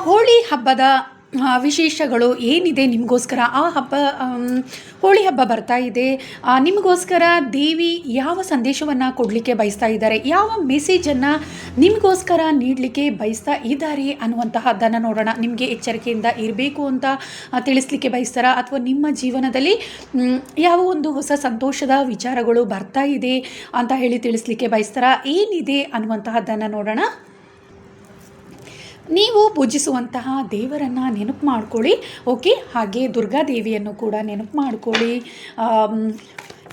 ಹೋಳಿ ಹಬ್ಬದ ವಿಶೇಷಗಳು ಏನಿದೆ ನಿಮಗೋಸ್ಕರ ಆ ಹಬ್ಬ ಹೋಳಿ ಹಬ್ಬ ಬರ್ತಾ ಇದೆ. ನಿಮಗೋಸ್ಕರ ದೇವಿ ಯಾವ ಸಂದೇಶವನ್ನು ಕೊಡಲಿಕ್ಕೆ ಬಯಸ್ತಾ ಇದ್ದಾರೆ, ಯಾವ ಮೆಸೇಜನ್ನು ನಿಮಗೋಸ್ಕರ ನೀಡಲಿಕ್ಕೆ ಬಯಸ್ತಾ ಇದ್ದಾರೆ ಅನ್ನುವಂತಹದ್ದನ್ನು ನೋಡೋಣ. ನಿಮಗೆ ಎಚ್ಚರಿಕೆಯಿಂದ ಇರಬೇಕು ಅಂತ ತಿಳಿಸ್ಲಿಕ್ಕೆ ಬಯಸ್ತಾರ, ಅಥವಾ ನಿಮ್ಮ ಜೀವನದಲ್ಲಿ ಯಾವ ಒಂದು ಹೊಸ ಸಂತೋಷದ ವಿಚಾರಗಳು ಬರ್ತಾ ಇದೆ ಅಂತ ಹೇಳಿ ತಿಳಿಸ್ಲಿಕ್ಕೆ ಬಯಸ್ತಾರ, ಏನಿದೆ ಅನ್ನುವಂತಹದ್ದನ್ನು ನೋಡೋಣ. ನೀವು ಪೂಜಿಸುವಂತಹ ದೇವರನ್ನು ನೆನಪು ಮಾಡ್ಕೊಳ್ಳಿ. ಓಕೆ, ಹಾಗೆ ದುರ್ಗಾದೇವಿಯನ್ನು ಕೂಡ ನೆನಪು ಮಾಡ್ಕೊಳ್ಳಿ.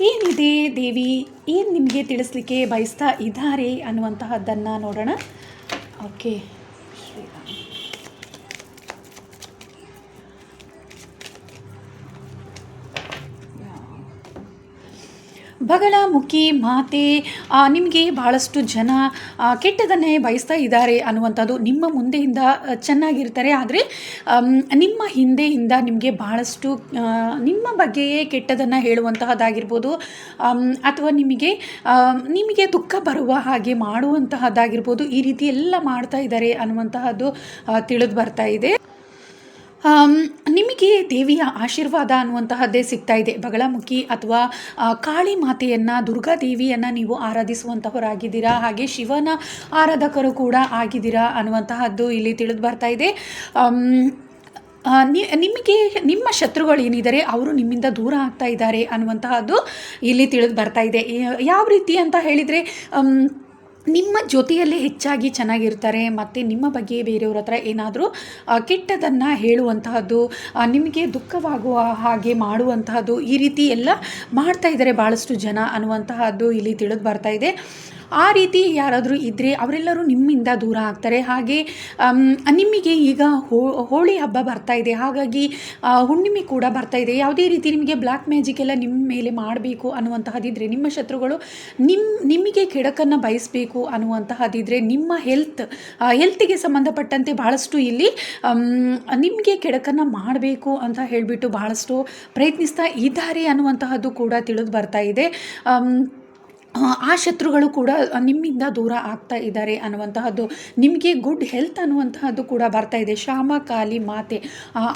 ಏನಿದೆ ದೇವಿ ಏನು ನಿಮಗೆ ತಿಳಿಸ್ಲಿಕ್ಕೆ ಬಯಸ್ತಾ ಇದ್ದಾರೆ ಅನ್ನುವಂತಹದ್ದನ್ನು ನೋಡೋಣ. ಓಕೆ, ಬಗಳಮುಖಿ ಮಾತೆ, ನಿಮಗೆ ಭಾಳಷ್ಟು ಜನ ಕೆಟ್ಟದನ್ನೇ ಬಯಸ್ತಾ ಇದ್ದಾರೆ ಅನ್ನುವಂಥದ್ದು. ನಿಮ್ಮ ಮುಂದೆಯಿಂದ ಚೆನ್ನಾಗಿರ್ತಾರೆ, ಆದರೆ ನಿಮ್ಮ ಹಿಂದೆಯಿಂದ ನಿಮಗೆ ಭಾಳಷ್ಟು ನಿಮ್ಮ ಬಗ್ಗೆಯೇ ಕೆಟ್ಟದನ್ನು ಹೇಳುವಂತಹದ್ದಾಗಿರ್ಬೋದು, ಅಥವಾ ನಿಮಗೆ ದುಃಖ ಬರುವ ಹಾಗೆ ಮಾಡುವಂತಹದ್ದಾಗಿರ್ಬೋದು. ಈ ರೀತಿ ಎಲ್ಲ ಮಾಡ್ತಾ ಇದ್ದಾರೆ ಅನ್ನುವಂತಹದ್ದು ತಿಳಿದು ಬರ್ತಾ ಇದೆ. ನಿಮಗೆ ದೇವಿಯ ಆಶೀರ್ವಾದ ಅನ್ನುವಂತಹದ್ದೇ ಸಿಗ್ತಾ ಇದೆ. ಬಗಳಮುಖಿ ಅಥವಾ ಕಾಳಿ ಮಾತೆಯನ್ನು, ದುರ್ಗಾದೇವಿಯನ್ನು ನೀವು ಆರಾಧಿಸುವಂಥವರಾಗಿದ್ದೀರಾ, ಹಾಗೆ ಶಿವನ ಆರಾಧಕರು ಕೂಡ ಆಗಿದ್ದೀರಾ ಅನ್ನುವಂತಹದ್ದು ಇಲ್ಲಿ ತಿಳಿದು ಬರ್ತಾ ಇದೆ. ನಿಮಗೆ ನಿಮ್ಮ ಶತ್ರುಗಳು ಏನಿದ್ದಾರೆ ಅವರು ನಿಮ್ಮಿಂದ ದೂರ ಆಗ್ತಾ ಇದ್ದಾರೆ ಅನ್ನುವಂತಹದ್ದು ಇಲ್ಲಿ ತಿಳಿದು ಬರ್ತಾ ಇದೆ. ಯಾವ ರೀತಿ ಅಂತ ಹೇಳಿದರೆ, ನಿಮ್ಮ ಜೊತೆಯಲ್ಲೇ ಹೆಚ್ಚಾಗಿ ಚೆನ್ನಾಗಿರ್ತಾರೆ, ಮತ್ತು ನಿಮ್ಮ ಬಗ್ಗೆ ಬೇರೆಯವ್ರ ಹತ್ರ ಏನಾದರೂ ಕೆಟ್ಟದನ್ನು ಹೇಳುವಂತಹದ್ದು, ನಿಮಗೆ ದುಃಖವಾಗುವ ಹಾಗೆ ಮಾಡುವಂತಹದ್ದು, ಈ ರೀತಿ ಎಲ್ಲ ಮಾಡ್ತಾ ಇದ್ದಾರೆ ಭಾಳಷ್ಟು ಜನ ಅನ್ನುವಂತಹದ್ದು ಇಲ್ಲಿ ತಿಳಿದು ಬರ್ತಾ ಇದೆ. ಆ ರೀತಿ ಯಾರಾದರೂ ಇದ್ದರೆ ಅವರೆಲ್ಲರೂ ನಿಮ್ಮಿಂದ ದೂರ ಆಗ್ತಾರೆ. ಹಾಗೆ ನಿಮಗೆ ಈಗ ಹೋಳಿ ಹಬ್ಬ ಬರ್ತಾ ಇದೆ, ಹಾಗಾಗಿ ಹುಣ್ಣಿಮೆ ಕೂಡ ಬರ್ತಾ ಇದೆ. ಯಾವುದೇ ರೀತಿ ನಿಮಗೆ ಬ್ಲ್ಯಾಕ್ ಮ್ಯಾಜಿಕ್ ಎಲ್ಲ ನಿಮ್ಮ ಮೇಲೆ ಮಾಡಬೇಕು ಅನ್ನುವಂತಹದ್ದಿದ್ರೆ, ನಿಮ್ಮ ಶತ್ರುಗಳು ನಿಮಗೆ ಕೆಡಕನ್ನು ಬಯಸಬೇಕು ಅನ್ನುವಂತಹದ್ದಿದ್ರೆ, ನಿಮ್ಮ ಹೆಲ್ತಿಗೆ ಸಂಬಂಧಪಟ್ಟಂತೆ ಭಾಳಷ್ಟು ಇಲ್ಲಿ ನಿಮಗೆ ಕೆಡಕನ್ನು ಮಾಡಬೇಕು ಅಂತ ಹೇಳಿಬಿಟ್ಟು ಭಾಳಷ್ಟು ಪ್ರಯತ್ನಿಸ್ತಾ ಇದ್ದಾರೆ ಅನ್ನುವಂತಹದ್ದು ಕೂಡ ತಿಳಿದು ಬರ್ತಾ ಇದೆ. ಆ ಶತ್ರುಗಳು ಕೂಡ ನಿಮ್ಮಿಂದ ದೂರ ಆಗ್ತಾ ಇದ್ದಾರೆ ಅನ್ನುವಂತಹದ್ದು, ನಿಮಗೆ ಗುಡ್ ಹೆಲ್ತ್ ಅನ್ನುವಂತಹದ್ದು ಕೂಡ ಬರ್ತಾ ಇದೆ. ಶ್ಯಾಮ ಕಾಳಿ ಮಾತೆ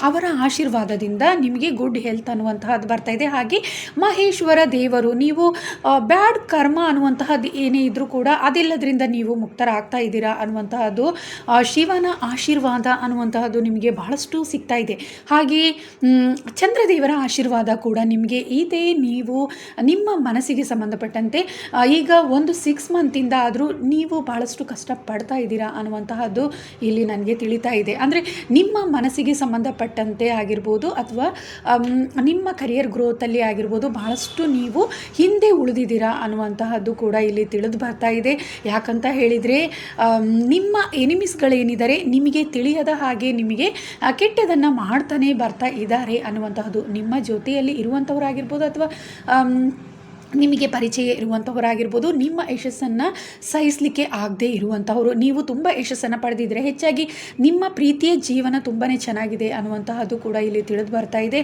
ಅವರ ಆಶೀರ್ವಾದದಿಂದ ನಿಮಗೆ ಗುಡ್ ಹೆಲ್ತ್ ಅನ್ನುವಂತಹದ್ದು ಬರ್ತಾ ಇದೆ. ಹಾಗೆ ಮಹೇಶ್ವರ ದೇವರು, ನೀವು ಬ್ಯಾಡ್ ಕರ್ಮ ಅನ್ನುವಂತಹದ್ದು ಏನೇ ಇದ್ದರೂ ಕೂಡ ಅದೆಲ್ಲದರಿಂದ ನೀವು ಮುಕ್ತರಾಗ್ತಾ ಇದ್ದೀರಾ ಅನ್ನುವಂತಹದ್ದು, ಶಿವನ ಆಶೀರ್ವಾದ ಅನ್ನುವಂತಹದ್ದು ನಿಮಗೆ ಬಹಳಷ್ಟು ಸಿಗ್ತಾ ಇದೆ. ಹಾಗೆ ಚಂದ್ರದೇವರ ಆಶೀರ್ವಾದ ಕೂಡ ನಿಮಗೆ ಇದೆ. ನೀವು ನಿಮ್ಮ ಮನಸ್ಸಿಗೆ ಸಂಬಂಧಪಟ್ಟಂತೆ ಈಗ ಒಂದು 6 ಮಂತಿಂದ ಆದರೂ ನೀವು ಭಾಳಷ್ಟು ಕಷ್ಟಪಡ್ತಾ ಇದ್ದೀರಾ ಅನ್ನುವಂತಹದ್ದು ಇಲ್ಲಿ ನನಗೆ ತಿಳಿತಾ ಇದೆ. ಅಂದರೆ ನಿಮ್ಮ ಮನಸ್ಸಿಗೆ ಸಂಬಂಧಪಟ್ಟಂತೆ ಆಗಿರ್ಬೋದು, ಅಥವಾ ನಿಮ್ಮ ಕರಿಯರ್ ಗ್ರೋತಲ್ಲಿ ಆಗಿರ್ಬೋದು, ಭಾಳಷ್ಟು ನೀವು ಹಿಂದೆ ಉಳಿದಿದ್ದೀರಾ ಅನ್ನುವಂತಹದ್ದು ಕೂಡ ಇಲ್ಲಿ ತಿಳಿದು ಬರ್ತಾ ಇದೆ. ಯಾಕಂತ ಹೇಳಿದರೆ, ನಿಮ್ಮ ಎನಿಮೀಸ್ಗಳೇನಿದ್ದಾರೆ ನಿಮಗೆ ತಿಳಿಯದ ಹಾಗೆ ನಿಮಗೆ ಕೆಟ್ಟದನ್ನು ಮಾಡ್ತಾನೆ ಬರ್ತಾ ಇದ್ದಾರೆ ಅನ್ನುವಂತಹದ್ದು. ನಿಮ್ಮ ಜೊತೆಯಲ್ಲಿ ಇರುವಂಥವರಾಗಿರ್ಬೋದು, ಅಥವಾ ನಿಮಗೆ ಪರಿಚಯ ಇರುವಂಥವರಾಗಿರ್ಬೋದು, ನಿಮ್ಮ ಯಶಸ್ಸನ್ನು ಸಹಿಸಲಿಕ್ಕೆ ಆಗದೇ ಇರುವಂಥವರು, ನೀವು ತುಂಬ ಯಶಸ್ಸನ್ನು ಪಡೆದಿದ್ದರೆ, ಹೆಚ್ಚಾಗಿ ನಿಮ್ಮ ಪ್ರೀತಿಯ ಜೀವನ ತುಂಬಾ ಚೆನ್ನಾಗಿದೆ ಅನ್ನುವಂತಹದ್ದು ಕೂಡ ಇಲ್ಲಿ ತಿಳಿದು ಬರ್ತಾ ಇದೆ.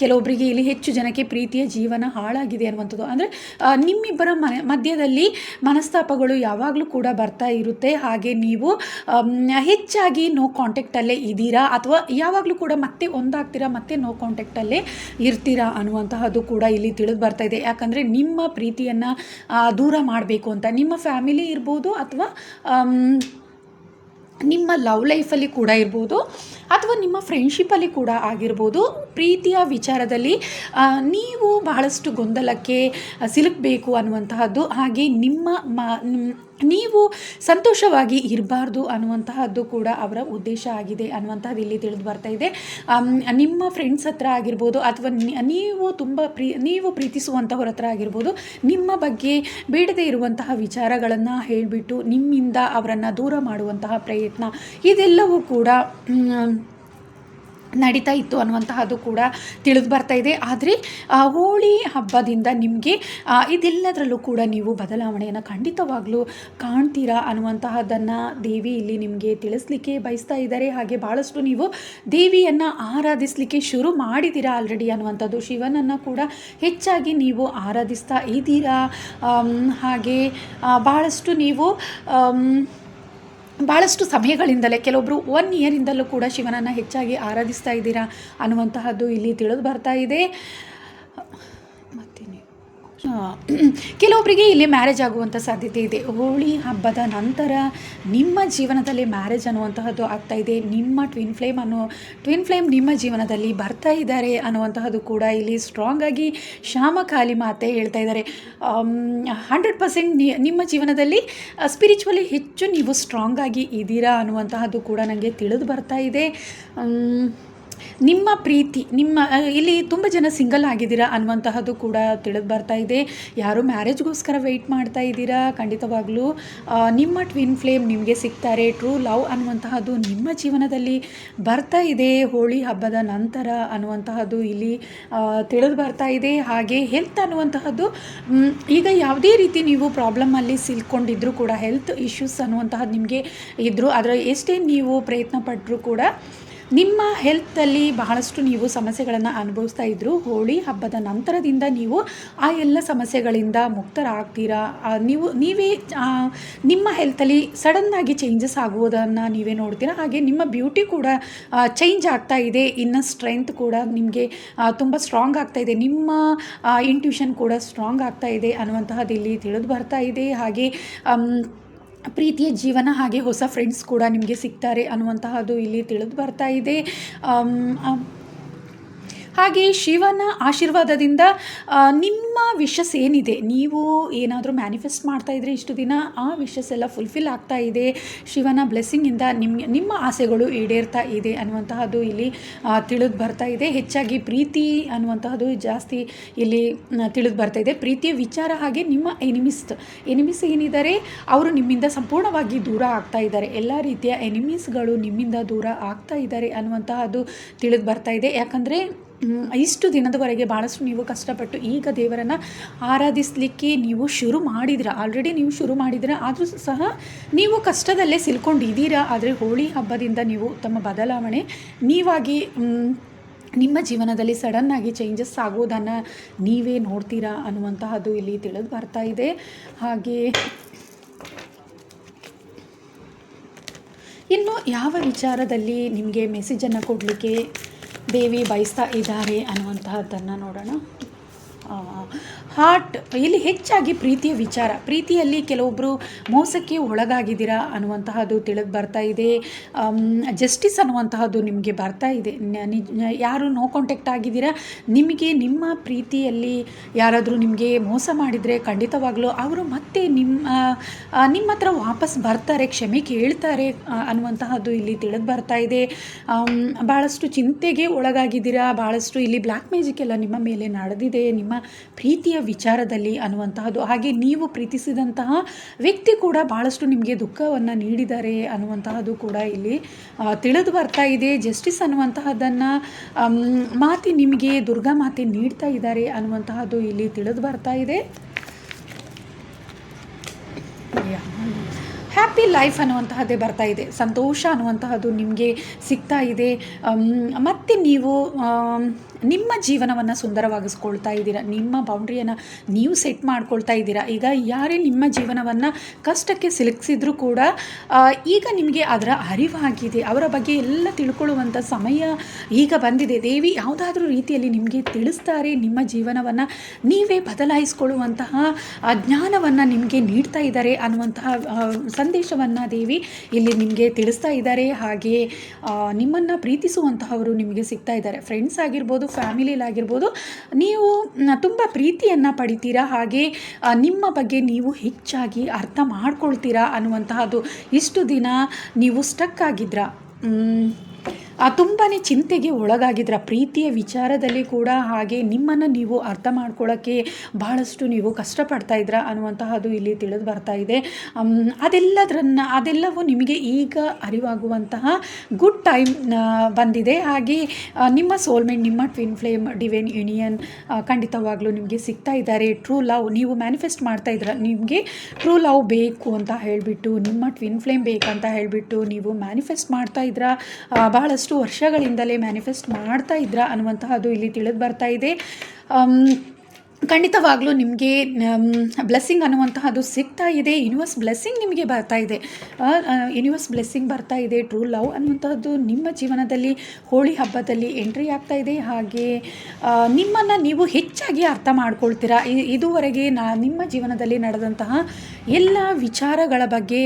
ಕೆಲವೊಬ್ಬರಿಗೆ ಇಲ್ಲಿ ಹೆಚ್ಚು ಜನಕ್ಕೆ ಪ್ರೀತಿಯ ಜೀವನ ಹಾಳಾಗಿದೆ ಅನ್ನುವಂಥದ್ದು. ಅಂದರೆ ನಿಮ್ಮಿಬ್ಬರ ಮಧ್ಯದಲ್ಲಿ ಮನಸ್ತಾಪಗಳು ಯಾವಾಗಲೂ ಕೂಡ ಬರ್ತಾ ಇರುತ್ತೆ. ಹಾಗೆ ನೀವು ಹೆಚ್ಚಾಗಿ ನೋ ಕಾಂಟ್ಯಾಕ್ಟಲ್ಲೇ ಇದ್ದೀರಾ, ಅಥವಾ ಯಾವಾಗಲೂ ಕೂಡ ಮತ್ತೆ ಒಂದಾಗ್ತೀರಾ, ಮತ್ತೆ ನೋ ಕಾಂಟ್ಯಾಕ್ಟಲ್ಲೇ ಇರ್ತೀರಾ ಅನ್ನುವಂತಹದ್ದು ಕೂಡ ಇಲ್ಲಿ ತಿಳಿದು ಬರ್ತಾ ಇದೆ. ಯಾಕಂದರೆ ನಿಮ್ಮ ಪ್ರೀತಿಯನ್ನು ದೂರ ಮಾಡಬೇಕು ಅಂತ ನಿಮ್ಮ ಫ್ಯಾಮಿಲಿ ಇರ್ಬೋದು, ಅಥವಾ ನಿಮ್ಮ ಲವ್ ಲೈಫಲ್ಲಿ ಕೂಡ ಇರ್ಬೋದು, ಅಥವಾ ನಿಮ್ಮ ಫ್ರೆಂಡ್ಶಿಪ್ಪಲ್ಲಿ ಕೂಡ ಆಗಿರ್ಬೋದು, ಪ್ರೀತಿಯ ವಿಚಾರದಲ್ಲಿ ನೀವು ಬಹಳಷ್ಟು ಗೊಂದಲಕ್ಕೆ ಸಿಲುಕಬೇಕು ಅನ್ನುವಂತಹದ್ದು, ಹಾಗೆ ನೀವು ಸಂತೋಷವಾಗಿ ಇರಬಾರ್ದು ಅನ್ನುವಂತಹದ್ದು ಕೂಡ ಅವರ ಉದ್ದೇಶ ಆಗಿದೆ ಅನ್ನುವಂಥದ್ದು ಇಲ್ಲಿ ತಿಳಿದು ಬರ್ತಾ ಇದೆ. ನಿಮ್ಮ ಫ್ರೆಂಡ್ಸ್ ಹತ್ರ ಆಗಿರ್ಬೋದು, ಅಥವಾ ನೀವು ಪ್ರೀತಿಸುವಂಥವ್ರ ಹತ್ರ ಆಗಿರ್ಬೋದು, ನಿಮ್ಮ ಬಗ್ಗೆ ಬೇಡದೇ ಇರುವಂತಹ ವಿಚಾರಗಳನ್ನು ಹೇಳಿಬಿಟ್ಟು ನಿಮ್ಮಿಂದ ಅವರನ್ನು ದೂರ ಮಾಡುವಂತಹ ಪ್ರಯತ್ನ, ಇದೆಲ್ಲವೂ ಕೂಡ ನಡೀತಾ ಇತ್ತು ಅನ್ನುವಂತಹದ್ದು ಕೂಡ ತಿಳಿದು ಬರ್ತಾ ಇದೆ. ಆದರೆ ಹೋಳಿ ಹಬ್ಬದಿಂದ ನಿಮಗೆ ಇದೆಲ್ಲದರಲ್ಲೂ ಕೂಡ ನೀವು ಬದಲಾವಣೆಯನ್ನು ಖಂಡಿತವಾಗ್ಲೂ ಕಾಣ್ತೀರಾ ಅನ್ನುವಂತಹದ್ದನ್ನು ದೇವಿ ಇಲ್ಲಿ ನಿಮಗೆ ತಿಳಿಸ್ಲಿಕ್ಕೆ ಬಯಸ್ತಾ ಇದ್ದಾರೆ. ಹಾಗೆ ಭಾಳಷ್ಟು ನೀವು ದೇವಿಯನ್ನು ಆರಾಧಿಸಲಿಕ್ಕೆ ಶುರು ಮಾಡಿದ್ದೀರಾ ಆಲ್ರೆಡಿ ಅನ್ನುವಂಥದ್ದು. ಶಿವನನ್ನು ಕೂಡ ಹೆಚ್ಚಾಗಿ ನೀವು ಆರಾಧಿಸ್ತಾ ಇದ್ದೀರಾ. ಹಾಗೆ ಭಾಳಷ್ಟು ನೀವು ಭಾಳಷ್ಟು ಸಮಯಗಳಿಂದಲೇ ಕೆಲವೊಬ್ಬರು 1 ಇಯರಿಂದಲೂ ಕೂಡ ಶಿವನನ್ನು ಹೆಚ್ಚಾಗಿ ಆರಾಧಿಸ್ತಾ ಇದ್ದೀರಾ ಅನ್ನುವಂತಹದ್ದು ಇಲ್ಲಿ ತಿಳಿದು ಬರ್ತಾ ಇದೆ. ಕೆಲವೊಬ್ಬರಿಗೆ ಇಲ್ಲಿ ಮ್ಯಾರೇಜ್ ಆಗುವಂಥ ಸಾಧ್ಯತೆ ಇದೆ. ಹೋಳಿ ಹಬ್ಬದ ನಂತರ ನಿಮ್ಮ ಜೀವನದಲ್ಲಿ ಮ್ಯಾರೇಜ್ ಅನ್ನುವಂತಹದ್ದು ಆಗ್ತಾ ಇದೆ. ನಿಮ್ಮ ಟ್ವಿನ್ ಫ್ಲೇಮ್ ನಿಮ್ಮ ಜೀವನದಲ್ಲಿ ಬರ್ತಾ ಇದ್ದಾರೆ ಅನ್ನುವಂತಹದ್ದು ಕೂಡ ಇಲ್ಲಿ ಸ್ಟ್ರಾಂಗ್ ಆಗಿ ಶ್ಯಾಮಕಾಲಿ ಮಾತೆ ಹೇಳ್ತಾ ಇದ್ದಾರೆ. 100% ನಿಮ್ಮ ಜೀವನದಲ್ಲಿ ಸ್ಪಿರಿಚುವಲಿ ಹೆಚ್ಚು ನೀವು ಸ್ಟ್ರಾಂಗ್ ಆಗಿ ಇದ್ದೀರಾ ಅನ್ನುವಂತಹದ್ದು ಕೂಡ ನನಗೆ ತಿಳಿದು ಬರ್ತಾ ಇದೆ. ನಿಮ್ಮ ಪ್ರೀತಿ ಇಲ್ಲಿ ತುಂಬ ಜನ ಸಿಂಗಲ್ ಆಗಿದ್ದೀರಾ ಅನ್ನುವಂತಹದ್ದು ಕೂಡ ತಿಳಿದು ಬರ್ತಾ ಇದೆ. ಯಾರು ಮ್ಯಾರೇಜ್ಗೋಸ್ಕರ ವೆಯ್ಟ್ ಮಾಡ್ತಾ ಇದ್ದೀರಾ, ಖಂಡಿತವಾಗ್ಲೂ ನಿಮ್ಮ ಟ್ವಿನ್ ಫ್ಲೇಮ್ ನಿಮಗೆ ಸಿಗ್ತಾರೆ. ಟ್ರೂ ಲವ್ ಅನ್ನುವಂತಹದ್ದು ನಿಮ್ಮ ಜೀವನದಲ್ಲಿ ಬರ್ತಾ ಇದೆ ಹೋಳಿ ಹಬ್ಬದ ನಂತರ ಅನ್ನುವಂತಹದ್ದು ಇಲ್ಲಿ ತಿಳಿದು ಬರ್ತಾ ಇದೆ. ಹಾಗೆ ಹೆಲ್ತ್ ಅನ್ನುವಂತಹದ್ದು ಈಗ ಯಾವುದೇ ರೀತಿ ನೀವು ಪ್ರಾಬ್ಲಮಲ್ಲಿ ಸಿಲ್ಕೊಂಡಿದ್ರೂ ಕೂಡ, ಹೆಲ್ತ್ ಇಶ್ಯೂಸ್ ಅನ್ನುವಂತಹದ್ದು ನಿಮಗೆ ಇದ್ದರೂ, ಅದರ ಎಷ್ಟೇ ನೀವು ಪ್ರಯತ್ನ ಪಟ್ಟರೂ ಕೂಡ ನಿಮ್ಮ ಹೆಲ್ತಲ್ಲಿ ಬಹಳಷ್ಟು ನೀವು ಸಮಸ್ಯೆಗಳನ್ನು ಅನುಭವಿಸ್ತಾ ಇದ್ದರೂ ಹೋಳಿ ಹಬ್ಬದ ನಂತರದಿಂದ ನೀವು ಆ ಎಲ್ಲ ಸಮಸ್ಯೆಗಳಿಂದ ಮುಕ್ತರಾಗ್ತೀರಾ. ನೀವೇ ನಿಮ್ಮ ಹೆಲ್ತಲ್ಲಿ ಸಡನ್ನಾಗಿ ಚೇಂಜಸ್ ಆಗುವುದನ್ನು ನೀವೇ ನೋಡ್ತೀರಾ. ಹಾಗೆ ನಿಮ್ಮ ಬ್ಯೂಟಿ ಕೂಡ ಚೇಂಜ್ ಆಗ್ತಾ ಇದೆ. ಇನ್ನರ್ ಸ್ಟ್ರೆಂತ್ ಕೂಡ ನಿಮಗೆ ತುಂಬ ಸ್ಟ್ರಾಂಗ್ ಆಗ್ತಾ ಇದೆ. ನಿಮ್ಮ ಇಂಟ್ಯೂಷನ್ ಕೂಡ ಸ್ಟ್ರಾಂಗ್ ಆಗ್ತಾ ಇದೆ ಅನ್ನುವಂತಹದ್ದು ಇಲ್ಲಿ ತಿಳಿದು ಬರ್ತಾ ಇದೆ. ಹಾಗೆ ಪ್ರೀತಿಯ ಜೀವನ, ಹಾಗೆ ಹೊಸ ಫ್ರೆಂಡ್ಸ್ ಕೂಡ ನಿಮಗೆ ಸಿಗ್ತಾರೆ ಅನ್ನುವಂತಹದ್ದು ಇಲ್ಲಿ ತಿಳಿದು ಬರ್ತಾ ಇದೆ. ಹಾಗೆ ಶಿವನ ಆಶೀರ್ವಾದದಿಂದ ನಿಮ್ಮ ವಿಶಸ್ ಏನಿದೆ, ನೀವು ಏನಾದರೂ ಮ್ಯಾನಿಫೆಸ್ಟ್ ಮಾಡ್ತಾ ಇದ್ದರೆ ಇಷ್ಟು ದಿನ ಆ ವಿಶಸ್ ಎಲ್ಲ ಫುಲ್ಫಿಲ್ ಆಗ್ತಾ ಇದೆ. ಶಿವನ ಬ್ಲೆಸ್ಸಿಂಗಿಂದ ನಿಮ್ಮ ಆಸೆಗಳು ಈಡೇರ್ತಾ ಇದೆ ಅನ್ನುವಂತಹದ್ದು ಇಲ್ಲಿ ತಿಳಿದು ಬರ್ತಾ ಇದೆ. ಹೆಚ್ಚಾಗಿ ಪ್ರೀತಿ ಅನ್ನುವಂತಹದ್ದು ಜಾಸ್ತಿ ಇಲ್ಲಿ ತಿಳಿದು ಬರ್ತಾ ಇದೆ. ಪ್ರೀತಿಯ ವಿಚಾರ, ಹಾಗೆ ನಿಮ್ಮ ಎನಿಮಿಸ್ ಏನಿದ್ದಾರೆ ಅವರು ನಿಮ್ಮಿಂದ ಸಂಪೂರ್ಣವಾಗಿ ದೂರ ಆಗ್ತಾ ಇದ್ದಾರೆ. ಎಲ್ಲ ರೀತಿಯ ಎನಿಮೀಸ್ಗಳು ನಿಮ್ಮಿಂದ ದೂರ ಆಗ್ತಾ ಇದ್ದಾರೆ ಅನ್ನುವಂತಹದ್ದು ತಿಳಿದು ಬರ್ತಾ ಇದೆ. ಯಾಕಂದರೆ ಇಷ್ಟು ದಿನದವರೆಗೆ ಭಾಳಷ್ಟು ನೀವು ಕಷ್ಟಪಟ್ಟು ಈಗ ದೇವರನ್ನು ಆರಾಧಿಸಲಿಕ್ಕೆ ನೀವು ಆಲ್ರೆಡಿ ನೀವು ಶುರು ಮಾಡಿದ್ದೀರಾ. ಆದರೂ ಸಹ ನೀವು ಕಷ್ಟದಲ್ಲೇ ಸಿಲ್ಕೊಂಡಿದ್ದೀರಾ. ಆದರೆ ಹೋಳಿ ಹಬ್ಬದಿಂದ ನೀವು ತಮ್ಮ ಬದಲಾವಣೆ ನೀವಾಗಿ ನಿಮ್ಮ ಜೀವನದಲ್ಲಿ ಸಡನ್ನಾಗಿ ಚೇಂಜಸ್ ಆಗೋದನ್ನು ನೀವೇ ನೋಡ್ತೀರಾ ಅನ್ನುವಂತಹದ್ದು ಇಲ್ಲಿ ತಿಳಿದು ಬರ್ತಾ ಇದೆ. ಹಾಗೆ ಇನ್ನು ಯಾವ ವಿಚಾರದಲ್ಲಿ ನಿಮಗೆ ಮೆಸೇಜನ್ನು ಕೊಡಲಿಕ್ಕೆ ದೇವಿ ಬಯಸ್ತಾ ಇದ್ದಾರೆ ಅನ್ನುವಂತಹದ್ದನ್ನು ನೋಡೋಣ. ಹಾರ್ಟ್ ಇಲ್ಲಿ ಹೆಚ್ಚಾಗಿ ಪ್ರೀತಿಯ ವಿಚಾರ, ಪ್ರೀತಿಯಲ್ಲಿ ಕೆಲವೊಬ್ಬರು ಮೋಸಕ್ಕೆ ಒಳಗಾಗಿದ್ದೀರಾ ಅನ್ನುವಂತಹದ್ದು ತಿಳಿದು ಬರ್ತಾ ಇದೆ. ಜಸ್ಟಿಸ್ ಅನ್ನುವಂತಹದ್ದು ನಿಮಗೆ ಬರ್ತಾ ಇದೆ. ಯಾರು ನೋ ಕಾಂಟ್ಯಾಕ್ಟ್ ಆಗಿದ್ದೀರಾ, ನಿಮಗೆ ನಿಮ್ಮ ಪ್ರೀತಿಯಲ್ಲಿ ಯಾರಾದರೂ ನಿಮಗೆ ಮೋಸ ಮಾಡಿದರೆ ಖಂಡಿತವಾಗ್ಲೂ ಅವರು ಮತ್ತೆ ನಿಮ್ಮ ಹತ್ರ ವಾಪಸ್ ಬರ್ತಾರೆ, ಕ್ಷಮೆ ಕೇಳ್ತಾರೆ ಅನ್ನುವಂತಹದ್ದು ಇಲ್ಲಿ ತಿಳಿದು ಬರ್ತಾ ಇದೆ. ಭಾಳಷ್ಟು ಚಿಂತೆಗೆ ಒಳಗಾಗಿದ್ದೀರಾ, ಭಾಳಷ್ಟು ಇಲ್ಲಿ ಬ್ಲ್ಯಾಕ್ ಮ್ಯಾಜಿಕ್ ಎಲ್ಲ ನಿಮ್ಮ ಮೇಲೆ ನಡೆದಿದೆ ನಿಮ್ಮ ಪ್ರೀತಿಯ ವಿಚಾರದಲ್ಲಿ ಅನ್ನುವಂತಹದ್ದು. ಹಾಗೆ ನೀವು ಪ್ರೀತಿಸಿದಂತಹ ವ್ಯಕ್ತಿ ಕೂಡ ಭಾಳಷ್ಟು ನಿಮಗೆ ದುಃಖವನ್ನು ನೀಡಿದ್ದಾರೆ ಅನ್ನುವಂತಹದ್ದು ಕೂಡ ಇಲ್ಲಿ ತಿಳಿದು ಬರ್ತಾ ಇದೆ. ಜಸ್ಟಿಸ್ ಅನ್ನುವಂತಹದ್ದನ್ನು ನಿಮಗೆ ದುರ್ಗಾ ಮಾತೆ ನೀಡ್ತಾ ಇದ್ದಾರೆ ಅನ್ನುವಂತಹದ್ದು ಇಲ್ಲಿ ತಿಳಿದು ಬರ್ತಾ ಇದೆ. ಹ್ಯಾಪಿ ಲೈಫ್ ಅನ್ನುವಂತಹದ್ದೇ ಬರ್ತಾ ಇದೆ. ಸಂತೋಷ ಅನ್ನುವಂತಹದ್ದು ನಿಮಗೆ ಸಿಗ್ತಾ ಇದೆ. ಮತ್ತು ನೀವು ನಿಮ್ಮ ಜೀವನವನ್ನು ಸುಂದರವಾಗಿಸ್ಕೊಳ್ತಾ ಇದ್ದೀರಾ. ನಿಮ್ಮ ಬೌಂಡ್ರಿಯನ್ನು ನೀವು ಸೆಟ್ ಮಾಡ್ಕೊಳ್ತಾ ಇದ್ದೀರಾ. ಈಗ ಯಾರೇ ನಿಮ್ಮ ಜೀವನವನ್ನು ಕಷ್ಟಕ್ಕೆ ಸಿಲುಕಿಸಿದ್ರೂ ಕೂಡ ಈಗ ನಿಮಗೆ ಅದರ ಅರಿವಾಗಿದೆ. ಅವರ ಬಗ್ಗೆ ಎಲ್ಲ ತಿಳ್ಕೊಳ್ಳುವಂಥ ಸಮಯ ಈಗ ಬಂದಿದೆ. ದೇವಿ ಯಾವುದಾದ್ರೂ ರೀತಿಯಲ್ಲಿ ನಿಮಗೆ ತಿಳಿಸ್ತಾರೆ. ನಿಮ್ಮ ಜೀವನವನ್ನು ನೀವೇ ಬದಲಾಯಿಸ್ಕೊಳ್ಳುವಂತಹ ಜ್ಞಾನವನ್ನು ನಿಮಗೆ ನೀಡ್ತಾ ಇದ್ದಾರೆ ಅನ್ನುವಂತಹ ಸಂದೇಶವನ್ನು ದೇವಿ ಇಲ್ಲಿ ನಿಮಗೆ ತಿಳಿಸ್ತಾ ಇದ್ದಾರೆ. ಹಾಗೆ ನಿಮ್ಮನ್ನು ಪ್ರೀತಿಸುವಂತಹವರು ನಿಮಗೆ ಸಿಗ್ತಾ ಇದ್ದಾರೆ. ಫ್ರೆಂಡ್ಸ್ ಆಗಿರ್ಬೋದು, ಫ್ಯಾಮಿಲಿಯಲ್ಲಾಗಿರ್ಬೋದು, ನೀವು ತುಂಬ ಪ್ರೀತಿಯನ್ನು ಪಡಿತೀರಾ. ಹಾಗೆ ನಿಮ್ಮ ಬಗ್ಗೆ ನೀವು ಹೆಚ್ಚಾಗಿ ಅರ್ಥ ಮಾಡ್ಕೊಳ್ತೀರಾ ಅನ್ನುವಂತಹದ್ದು. ಇಷ್ಟು ದಿನ ನೀವು ಸ್ಟಕ್ ಆಗಿದ್ರಾ, ತುಂಬಾ ಚಿಂತೆಗೆ ಒಳಗಾಗಿದ್ರ ಪ್ರೀತಿಯ ವಿಚಾರದಲ್ಲಿ ಕೂಡ. ಹಾಗೆ ನಿಮ್ಮನ್ನು ನೀವು ಅರ್ಥ ಮಾಡ್ಕೊಳ್ಳೋಕ್ಕೆ ನೀವು ಕಷ್ಟಪಡ್ತಾ ಇದ್ರ ಅನ್ನುವಂತಹದ್ದು ಇಲ್ಲಿ ತಿಳಿದು ಬರ್ತಾ ಇದೆ. ಅದೆಲ್ಲವೂ ನಿಮಗೆ ಈಗ ಅರಿವಾಗುವಂತಹ ಗುಡ್ ಟೈಮ್ ಬಂದಿದೆ. ಹಾಗೆ ನಿಮ್ಮ ಸೋಲ್ಮೇಟ್, ನಿಮ್ಮ ಟ್ವಿನ್ ಫ್ಲೇಮ್, ಡಿವೈನ್ ಯೂನಿಯನ್ ಖಂಡಿತವಾಗ್ಲೂ ನಿಮಗೆ ಸಿಗ್ತಾ ಇದ್ದಾರೆ. ಟ್ರೂ ಲವ್ ನೀವು ಮ್ಯಾನಿಫೆಸ್ಟ್ ಮಾಡ್ತಾ ಇದ್ರ, ನಿಮಗೆ ಟ್ರೂ ಲವ್ ಬೇಕು ಅಂತ ಹೇಳಿಬಿಟ್ಟು, ನಿಮ್ಮ ಟ್ವಿನ್ ಫ್ಲೇಮ್ ಬೇಕಂತ ಹೇಳಿಬಿಟ್ಟು ನೀವು ಮ್ಯಾನಿಫೆಸ್ಟ್ ಮಾಡ್ತಾ ಇದ್ರ, ಬಹಳಷ್ಟು ವರ್ಷಗಳಿಂದಲೇ ಮ್ಯಾನಿಫೆಸ್ಟ್ ಮಾಡ್ತಾ ಇದ್ರ ಅನ್ನುವಂತಹದ್ದು ಇಲ್ಲಿ ತಿಳಿದು ಬರ್ತಾ ಇದೆ. ಖಂಡಿತವಾಗ್ಲೂ ನಿಮಗೆ ಬ್ಲೆಸ್ಸಿಂಗ್ ಅನ್ನುವಂತಹದ್ದು ಸಿಗ್ತಾ ಇದೆ. ಯೂನಿವರ್ಸ್ ಬ್ಲೆಸ್ಸಿಂಗ್ ನಿಮಗೆ ಬರ್ತಾ ಇದೆ. ಯೂನಿವರ್ಸ್ ಬ್ಲೆಸ್ಸಿಂಗ್ ಬರ್ತಾ ಇದೆ. ಟ್ರೂ ಲವ್ ಅನ್ನುವಂತಹದ್ದು ನಿಮ್ಮ ಜೀವನದಲ್ಲಿ ಹೋಳಿ ಹಬ್ಬದಲ್ಲಿ ಎಂಟ್ರಿ ಆಗ್ತಾ ಇದೆ. ಹಾಗೆ ನಿಮ್ಮನ್ನು ನೀವು ಹೆಚ್ಚಾಗಿ ಅರ್ಥ ಮಾಡ್ಕೊಳ್ತೀರಾ. ಇದುವರೆಗೆ ನಿಮ್ಮ ಜೀವನದಲ್ಲಿ ನಡೆದಂತಹ ಎಲ್ಲ ವಿಚಾರಗಳ ಬಗ್ಗೆ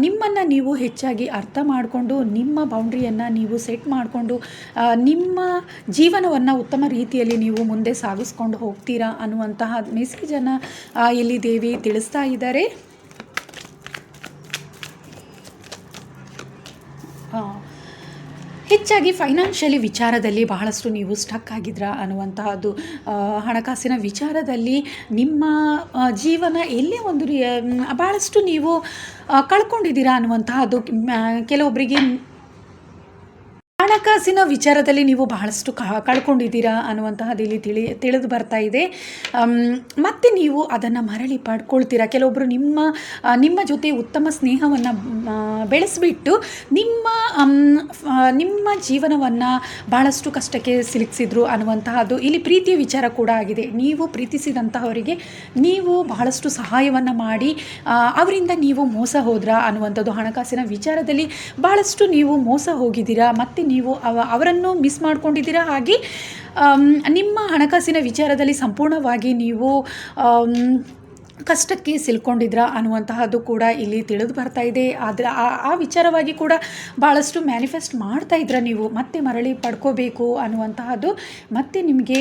ನಿಮ್ಮನ್ನು ನೀವು ಹೆಚ್ಚಾಗಿ ಅರ್ಥ ಮಾಡಿಕೊಂಡು ನಿಮ್ಮ ಬೌಂಡ್ರಿಯನ್ನು ನೀವು ಸೆಟ್ ಮಾಡಿಕೊಂಡು ನಿಮ್ಮ ಜೀವನವನ್ನು ಉತ್ತಮ ರೀತಿಯಲ್ಲಿ ನೀವು ಮುಂದೆ ಸಾಗಿಸ್ಕೊಂಡು ಹೋಗ್ತೀರಾ ಅನ್ನುವಂತಹ ಮೆಸೇಜನ್ನು ಇಲ್ಲಿ ದೇವಿ ತಿಳಿಸ್ತಾ ಇದ್ದಾರೆ. ಹೆಚ್ಚಾಗಿ ಫೈನಾನ್ಷಿಯಲಿ ವಿಚಾರದಲ್ಲಿ ಬಹಳಷ್ಟು ನೀವು ಸ್ಟಕ್ ಆಗಿದ್ರಾ ಅನ್ನುವಂತಹದ್ದು, ಹಣಕಾಸಿನ ವಿಚಾರದಲ್ಲಿ ನಿಮ್ಮ ಜೀವನ ಎಲ್ಲೇ ಒಂದು ಬಹಳಷ್ಟು ನೀವು ಕಳ್ಕೊಂಡಿದ್ದೀರಾ ಅನ್ನುವಂತಹದ್ದು, ಕೆಲವೊಬ್ಬರಿಗೆ ಹಣಕಾಸಿನ ವಿಚಾರದಲ್ಲಿ ನೀವು ಬಹಳಷ್ಟು ಕಳ್ಕೊಂಡಿದ್ದೀರಾ ಅನ್ನುವಂತಹದ್ದು ಇಲ್ಲಿ ತಿಳಿದು ಬರ್ತಾ ಇದೆ. ಮತ್ತು ನೀವು ಅದನ್ನು ಮರಳಿ ಪಡ್ಕೊಳ್ತೀರಾ. ಕೆಲವೊಬ್ಬರು ನಿಮ್ಮ ಜೊತೆ ಉತ್ತಮ ಸ್ನೇಹವನ್ನು ಬೆಳೆಸಿಬಿಟ್ಟು ನಿಮ್ಮ ಜೀವನವನ್ನು ಬಹಳಷ್ಟು ಕಷ್ಟಕ್ಕೆ ಸಿಲುಕಿಸಿದ್ರು ಅನ್ನುವಂತಹದ್ದು ಇಲ್ಲಿ ಪ್ರೀತಿಯ ವಿಚಾರ ಕೂಡ ಆಗಿದೆ. ನೀವು ಪ್ರೀತಿಸಿದಂತಹವರಿಗೆ ನೀವು ಬಹಳಷ್ಟು ಸಹಾಯವನ್ನು ಮಾಡಿ ಅವರಿಂದ ನೀವು ಮೋಸ ಹೋದ್ರಾ ಅನ್ನುವಂಥದ್ದು, ಹಣಕಾಸಿನ ವಿಚಾರದಲ್ಲಿ ಬಹಳಷ್ಟು ನೀವು ಮೋಸ ಹೋಗಿದ್ದೀರಾ ಮತ್ತು ನೀವು ಅವರನ್ನು ಮಿಸ್ ಮಾಡ್ಕೊಂಡಿದ್ದೀರಾ. ಹಾಗೆ ನಿಮ್ಮ ಹಣಕಾಸಿನ ವಿಚಾರದಲ್ಲಿ ಸಂಪೂರ್ಣವಾಗಿ ನೀವು ಕಷ್ಟಕ್ಕೆ ಸಿಲ್ಕೊಂಡಿದ್ರಾ ಅನ್ನುವಂತಹದ್ದು ಕೂಡ ಇಲ್ಲಿ ತಿಳಿದು ಬರ್ತಾ ಇದೆ. ಆದರೆ ಆ ವಿಚಾರವಾಗಿ ಕೂಡ ಭಾಳಷ್ಟು ಮ್ಯಾನಿಫೆಸ್ಟ್ ಮಾಡ್ತಾ ಇದ್ರ ನೀವು ಮತ್ತೆ ಮರಳಿ ಪಡ್ಕೋಬೇಕು ಅನ್ನುವಂತಹದ್ದು, ಮತ್ತು ನಿಮಗೆ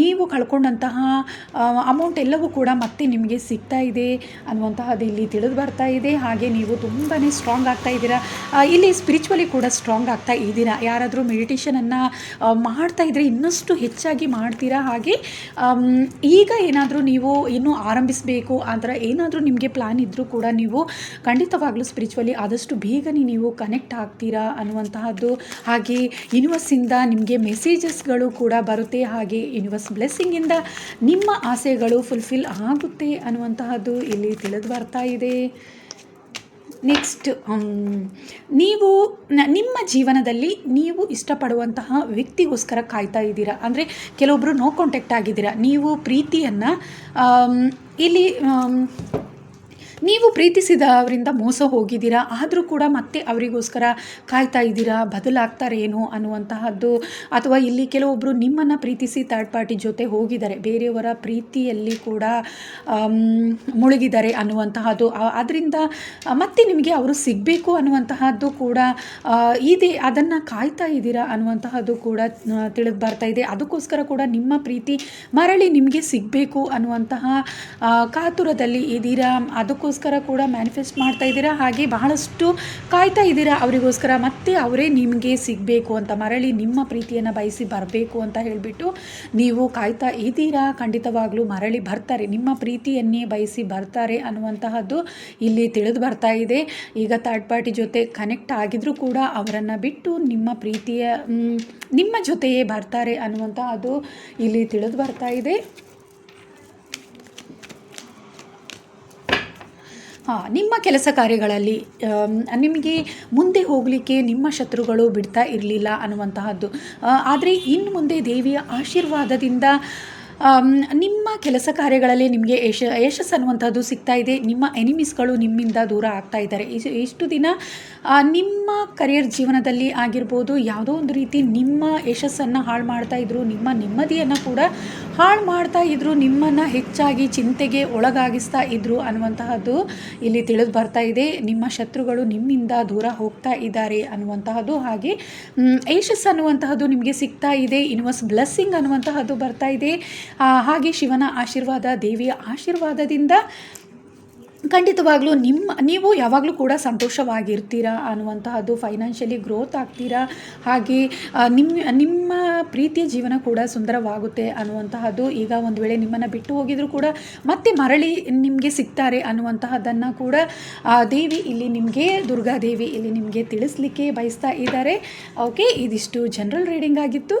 ನೀವು ಕಳ್ಕೊಂಡಂತಹ ಅಮೌಂಟ್ ಎಲ್ಲವೂ ಕೂಡ ಮತ್ತೆ ನಿಮಗೆ ಸಿಗ್ತಾ ಇದೆ ಅನ್ನುವಂತಹದ್ದು ಇಲ್ಲಿ ತಿಳಿದು ಬರ್ತಾ ಇದೆ. ಹಾಗೆ ನೀವು ತುಂಬಾ ಸ್ಟ್ರಾಂಗ್ ಆಗ್ತಾ ಇದ್ದೀರಾ. ಇಲ್ಲಿ ಸ್ಪಿರಿಚುವಲಿ ಕೂಡ ಸ್ಟ್ರಾಂಗ್ ಆಗ್ತಾ ಇದ್ದೀರಾ. ಯಾರಾದರೂ ಮೆಡಿಟೇಷನನ್ನು ಮಾಡ್ತಾ ಇದ್ದರೆ ಇನ್ನಷ್ಟು ಹೆಚ್ಚಾಗಿ ಮಾಡ್ತೀರಾ. ಹಾಗೆ ಈಗ ಏನಾದರೂ ನೀವು ಇನ್ನೂ ಆರಂಭಿಸಬೇಕು ಆ ಥರ ಏನಾದರೂ ನಿಮಗೆ ಪ್ಲ್ಯಾನ್ ಇದ್ದರೂ ಕೂಡ ನೀವು ಖಂಡಿತವಾಗ್ಲೂ ಸ್ಪಿರಿಚುವಲಿ ಆದಷ್ಟು ಬೇಗನೆ ನೀವು ಕನೆಕ್ಟ್ ಆಗ್ತೀರಾ ಅನ್ನುವಂತಹದ್ದು. ಹಾಗೆ ಯೂನಿವರ್ಸಿಂದ ನಿಮಗೆ ಮೆಸೇಜಸ್ಗಳು ಕೂಡ ಬರುತ್ತೆ. ಹಾಗೆ ಯೂನಿವರ್ಸ್ ಬ್ಲೆಸ್ಸಿಂಗಿಂದ ನಿಮ್ಮ ಆಸೆಗಳು ಫುಲ್ಫಿಲ್ ಆಗುತ್ತೆ ಅನ್ನುವಂತಹದ್ದು ಇಲ್ಲಿ ತಿಳಿದು ಬರ್ತಾ ಇದೆ. ನೆಕ್ಸ್ಟ್, ನೀವು ನಿಮ್ಮ ಜೀವನದಲ್ಲಿ ನೀವು ಇಷ್ಟಪಡುವಂತಹ ವ್ಯಕ್ತಿಗೋಸ್ಕರ ಕಾಯ್ತಾ ಇದ್ದೀರಾ. ಅಂದರೆ ಕೆಲವೊಬ್ಬರು ನೋ ಕಾಂಟ್ಯಾಕ್ಟ್ ಆಗಿದ್ದೀರಾ. ನೀವು ಪ್ರೀತಿಯನ್ನು ಇಲ್ಲಿ ನೀವು ಪ್ರೀತಿಸಿದವರಿಂದ ಮೋಸ ಹೋಗಿದ್ದೀರಾ. ಆದರೂ ಕೂಡ ಮತ್ತೆ ಅವರಿಗೋಸ್ಕರ ಕಾಯ್ತಾ ಇದ್ದೀರಾ, ಬದಲಾಗ್ತಾರೇನೋ ಅನ್ನುವಂತಹದ್ದು. ಅಥವಾ ಇಲ್ಲಿ ಕೆಲವೊಬ್ಬರು ನಿಮ್ಮನ್ನು ಪ್ರೀತಿಸಿ ಥರ್ಡ್ ಪಾರ್ಟಿ ಜೊತೆ ಹೋಗಿದ್ದಾರೆ, ಬೇರೆಯವರ ಪ್ರೀತಿಯಲ್ಲಿ ಕೂಡ ಮುಳುಗಿದ್ದಾರೆ ಅನ್ನುವಂತಹದ್ದು. ಅದರಿಂದ ಮತ್ತೆ ನಿಮಗೆ ಅವರು ಸಿಗಬೇಕು ಅನ್ನುವಂತಹದ್ದು ಕೂಡ ಇದೆ. ಅದನ್ನು ಕಾಯ್ತಾ ಇದ್ದೀರಾ ಅನ್ನುವಂತಹದ್ದು ಕೂಡ ತಿಳಿದು ಬರ್ತಾ ಇದೆ. ಅದಕ್ಕೋಸ್ಕರ ಕೂಡ ನಿಮ್ಮ ಪ್ರೀತಿ ಮರಳಿ ನಿಮಗೆ ಸಿಗಬೇಕು ಅನ್ನುವಂತಹ ಕಾತುರದಲ್ಲಿ ಇದ್ದೀರಾ. ಅದಕ್ಕೋಸ್ಕರ ಕೂಡ ಮ್ಯಾನಿಫೆಸ್ಟ್ ಮಾಡ್ತಾ ಇದ್ದೀರಾ. ಹಾಗೆ ಬಹಳಷ್ಟು ಕಾಯ್ತಾ ಇದ್ದೀರಾ ಅವರಿಗೋಸ್ಕರ, ಮತ್ತೆ ಅವರೇ ನಿಮಗೆ ಸಿಗಬೇಕು ಅಂತ, ಮರಳಿ ನಿಮ್ಮ ಪ್ರೀತಿಯನ್ನು ಬಯಸಿ ಬರಬೇಕು ಅಂತ ಹೇಳಿಬಿಟ್ಟು ನೀವು ಕಾಯ್ತಾ ಇದ್ದೀರಾ. ಖಂಡಿತವಾಗ್ಲೂ ಮರಳಿ ಬರ್ತಾರೆ, ನಿಮ್ಮ ಪ್ರೀತಿಯನ್ನೇ ಬಯಸಿ ಬರ್ತಾರೆ ಅನ್ನುವಂತಹದ್ದು ಇಲ್ಲಿ ತಿಳಿದು ಬರ್ತಾ ಇದೆ. ಈಗ ಥರ್ಡ್ ಪಾರ್ಟಿ ಜೊತೆ ಕನೆಕ್ಟ್ ಆಗಿದ್ರೂ ಕೂಡ ಅವರನ್ನು ಬಿಟ್ಟು ನಿಮ್ಮ ಜೊತೆಯೇ ಬರ್ತಾರೆ ಅನ್ನುವಂತಹದ್ದು ಇಲ್ಲಿ ತಿಳಿದು ಬರ್ತಾ ಇದೆ. ನಿಮ್ಮ ಕೆಲಸ ಕಾರ್ಯಗಳಲ್ಲಿ ನಿಮಗೆ ಮುಂದೆ ಹೋಗಲಿಕ್ಕೆ ನಿಮ್ಮ ಶತ್ರುಗಳು ಬಿಡ್ತಾ ಇರಲಿಲ್ಲ ಅನ್ನುವಂತಹದ್ದು. ಆದರೆ ಇನ್ನು ಮುಂದೆ ದೇವಿಯ ಆಶೀರ್ವಾದದಿಂದ ನಿಮ್ಮ ಕೆಲಸ ಕಾರ್ಯಗಳಲ್ಲಿ ನಿಮಗೆ ಯಶಸ್ಸು ಅನ್ನುವಂಥದ್ದು ಸಿಗ್ತಾ ಇದೆ. ನಿಮ್ಮ ಎನಿಮೀಸ್ಗಳು ನಿಮ್ಮಿಂದ ದೂರ ಆಗ್ತಾ ಇದ್ದಾರೆ. ಇಷ್ಟು ದಿನ ನಿಮ್ಮ ಕರಿಯರ್ ಜೀವನದಲ್ಲಿ ಆಗಿರ್ಬೋದು, ಯಾವುದೋ ಒಂದು ರೀತಿ ನಿಮ್ಮ ಯಶಸ್ಸನ್ನು ಹಾಳು ಮಾಡ್ತಾ ಇದ್ರು, ನಿಮ್ಮ ನೆಮ್ಮದಿಯನ್ನು ಕೂಡ ಹಾಳು ಮಾಡ್ತಾ ಇದ್ರು, ನಿಮ್ಮನ್ನು ಹೆಚ್ಚಾಗಿ ಚಿಂತೆಗೆ ಒಳಗಾಗಿಸ್ತಾ ಇದ್ರು ಅನ್ನುವಂತಹದ್ದು ಇಲ್ಲಿ ತಿಳಿದು ಬರ್ತಾ ಇದೆ. ನಿಮ್ಮ ಶತ್ರುಗಳು ನಿಮ್ಮಿಂದ ದೂರ ಹೋಗ್ತಾ ಇದ್ದಾರೆ ಅನ್ನುವಂತಹದ್ದು. ಹಾಗೆ ಯಶಸ್ಸು ಅನ್ನುವಂತಹದ್ದು ನಿಮಗೆ ಸಿಗ್ತಾ ಇದೆ. ಯೂನಿವರ್ಸ್ ಬ್ಲೆಸ್ಸಿಂಗ್ ಅನ್ನುವಂತಹದ್ದು ಬರ್ತಾ ಇದೆ. ಹಾಗೆ ಶಿವನ ಆಶೀರ್ವಾದ, ದೇವಿಯ ಆಶೀರ್ವಾದದಿಂದ ಖಂಡಿತವಾಗ್ಲೂ ನೀವು ಯಾವಾಗಲೂ ಕೂಡ ಸಂತೋಷವಾಗಿರ್ತೀರಾ ಅನ್ನುವಂತಹದ್ದು. ಫೈನಾನ್ಷಿಯಲಿ ಗ್ರೋತ್ ಆಗ್ತೀರಾ. ಹಾಗೆ ನಿಮ್ಮ ಪ್ರೀತಿಯ ಜೀವನ ಕೂಡ ಸುಂದರವಾಗುತ್ತೆ ಅನ್ನುವಂತಹದ್ದು. ಈಗ ಒಂದು ವೇಳೆ ನಿಮ್ಮನ್ನು ಬಿಟ್ಟು ಹೋಗಿದ್ರು ಕೂಡ ಮತ್ತೆ ಮರಳಿ ನಿಮಗೆ ಸಿಗ್ತಾರೆ ಅನ್ನುವಂತಹದ್ದನ್ನು ಕೂಡ ದೇವಿ ಇಲ್ಲಿ ನಿಮಗೆ, ದುರ್ಗಾದೇವಿ ಇಲ್ಲಿ ನಿಮಗೆ ತಿಳಿಸ್ಲಿಕ್ಕೆ ಬಯಸ್ತಾ ಇದ್ದಾರೆ. ಓಕೆ, ಇದಿಷ್ಟು ಜನರಲ್ ರೀಡಿಂಗ್ ಆಗಿತ್ತು.